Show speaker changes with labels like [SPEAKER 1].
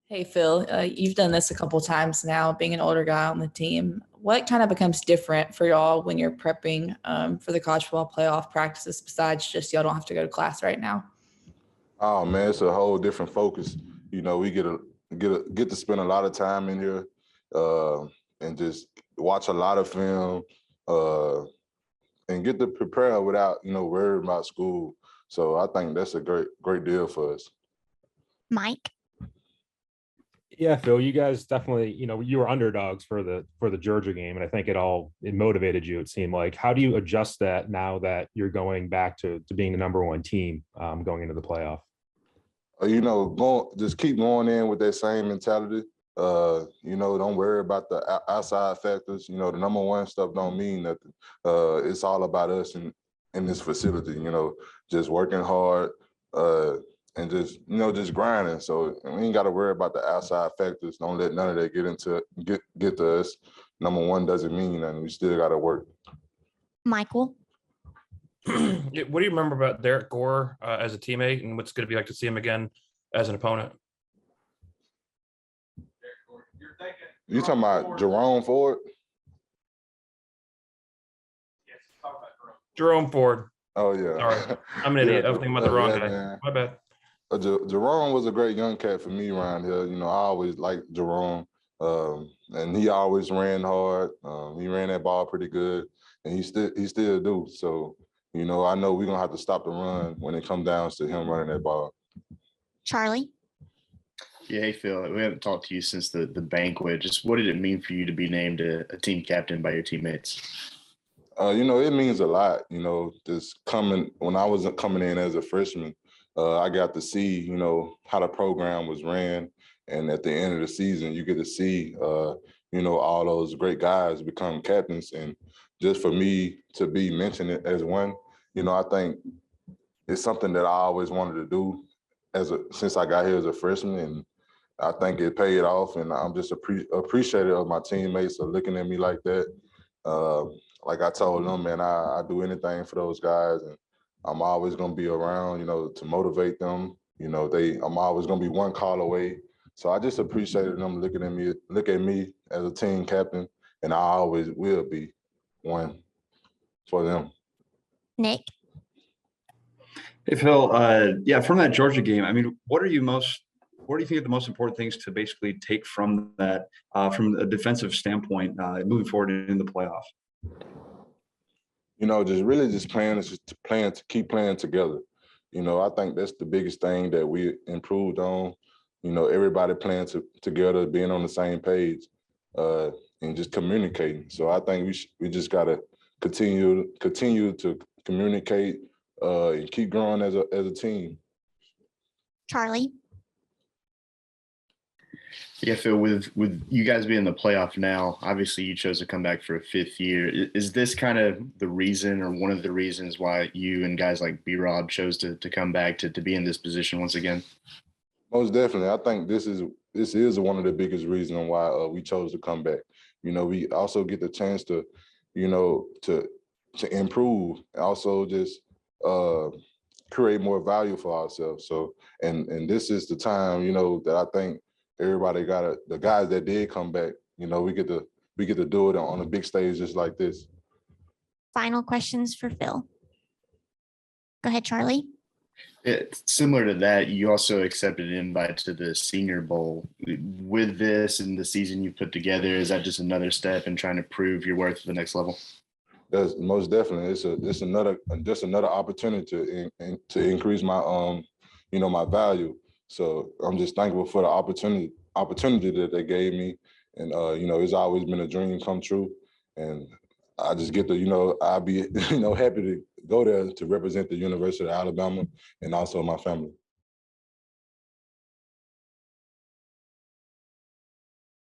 [SPEAKER 1] Hey, Phil, you've done this a couple times now, being an older guy on the team. What kind of becomes different for y'all when you're prepping for the college football playoff practices besides just y'all don't have to go to class right now?
[SPEAKER 2] Oh man, it's a whole different focus. We get to spend a lot of time in here and just watch a lot of film uh, and get to prepare without worrying about school. So I think that's a great deal for us.
[SPEAKER 3] Mike?
[SPEAKER 4] Yeah, Phil, you guys definitely, you were underdogs for the Georgia game, and I think it motivated you, it seemed like. How do you adjust that now that you're going back to being the number one team going into the playoff?
[SPEAKER 2] Just keep going in with that same mentality. Don't worry about the outside factors. The number one stuff don't mean nothing. It's all about us in this facility, just working hard and just grinding. So we ain't got to worry about the outside factors. Don't let none of that get to us. Number one doesn't mean nothing. We still got to work.
[SPEAKER 3] Michael?
[SPEAKER 5] What do you remember about Derek Gore as a teammate, and what's going to be like to see him again as an opponent?
[SPEAKER 2] You talking about Jerome Ford?
[SPEAKER 5] Yes, talk about Jerome Ford.
[SPEAKER 2] Oh yeah.
[SPEAKER 5] Sorry, I'm an idiot. I was thinking about the wrong guy.
[SPEAKER 2] Man.
[SPEAKER 5] My bad.
[SPEAKER 2] Jerome was a great young cat for me around here. I always liked Jerome, and he always ran hard. He ran that ball pretty good, and he still do. So, I know we're gonna have to stop the run when it comes down to him running that ball.
[SPEAKER 3] Charlie?
[SPEAKER 6] Yeah, hey Phil, we haven't talked to you since the banquet. Just what did it mean for you to be named a team captain by your teammates?
[SPEAKER 2] It means a lot. Just when I was coming in as a freshman, I got to see, how the program was ran. And at the end of the season, you get to see, all those great guys become captains. And just for me to be mentioned as one, I think it's something that I always wanted to do since I got here as a freshman. And I think it paid off. And I'm just appreciative of my teammates for looking at me like that. Like I told them, man, I do anything for those guys. And I'm always going to be around, to motivate them. I'm always going to be one call away. So I just appreciated them look at me as a team captain, and I always will be one for them.
[SPEAKER 3] Nick?
[SPEAKER 7] Hey, Phil, from that Georgia game, I mean, what do you think are the most important things to basically take from that, from a defensive standpoint, moving forward in the playoff?
[SPEAKER 2] Just playing to keep playing together. I think that's the biggest thing that we improved on. Everybody playing together, being on the same page, and just communicating. So I think we just gotta continue to communicate and keep growing as a team.
[SPEAKER 3] Charlie?
[SPEAKER 6] Yeah, Phil, with you guys being in the playoff now, obviously you chose to come back for a fifth year. Is this kind of the reason or one of the reasons why you and guys like B-Rob chose to come back to be in this position once again?
[SPEAKER 2] Most definitely. I think this is one of the biggest reasons why we chose to come back. We also get the chance to improve, and also just create more value for ourselves. So, and this is the time, that I think everybody the guys that did come back, we get to do it on a big stage just like this.
[SPEAKER 3] Final questions for Phil. Go ahead, Charlie.
[SPEAKER 6] Similar to that, you also accepted an invite to the Senior Bowl. With this and the season you put together, is that just another step in trying to prove your worth to the next level?
[SPEAKER 2] That's most definitely. It's another opportunity to increase my my value. So I'm just thankful for the opportunity that they gave me, and it's always been a dream come true, and I just get to I'll be happy to go there to represent the University of Alabama and also my family.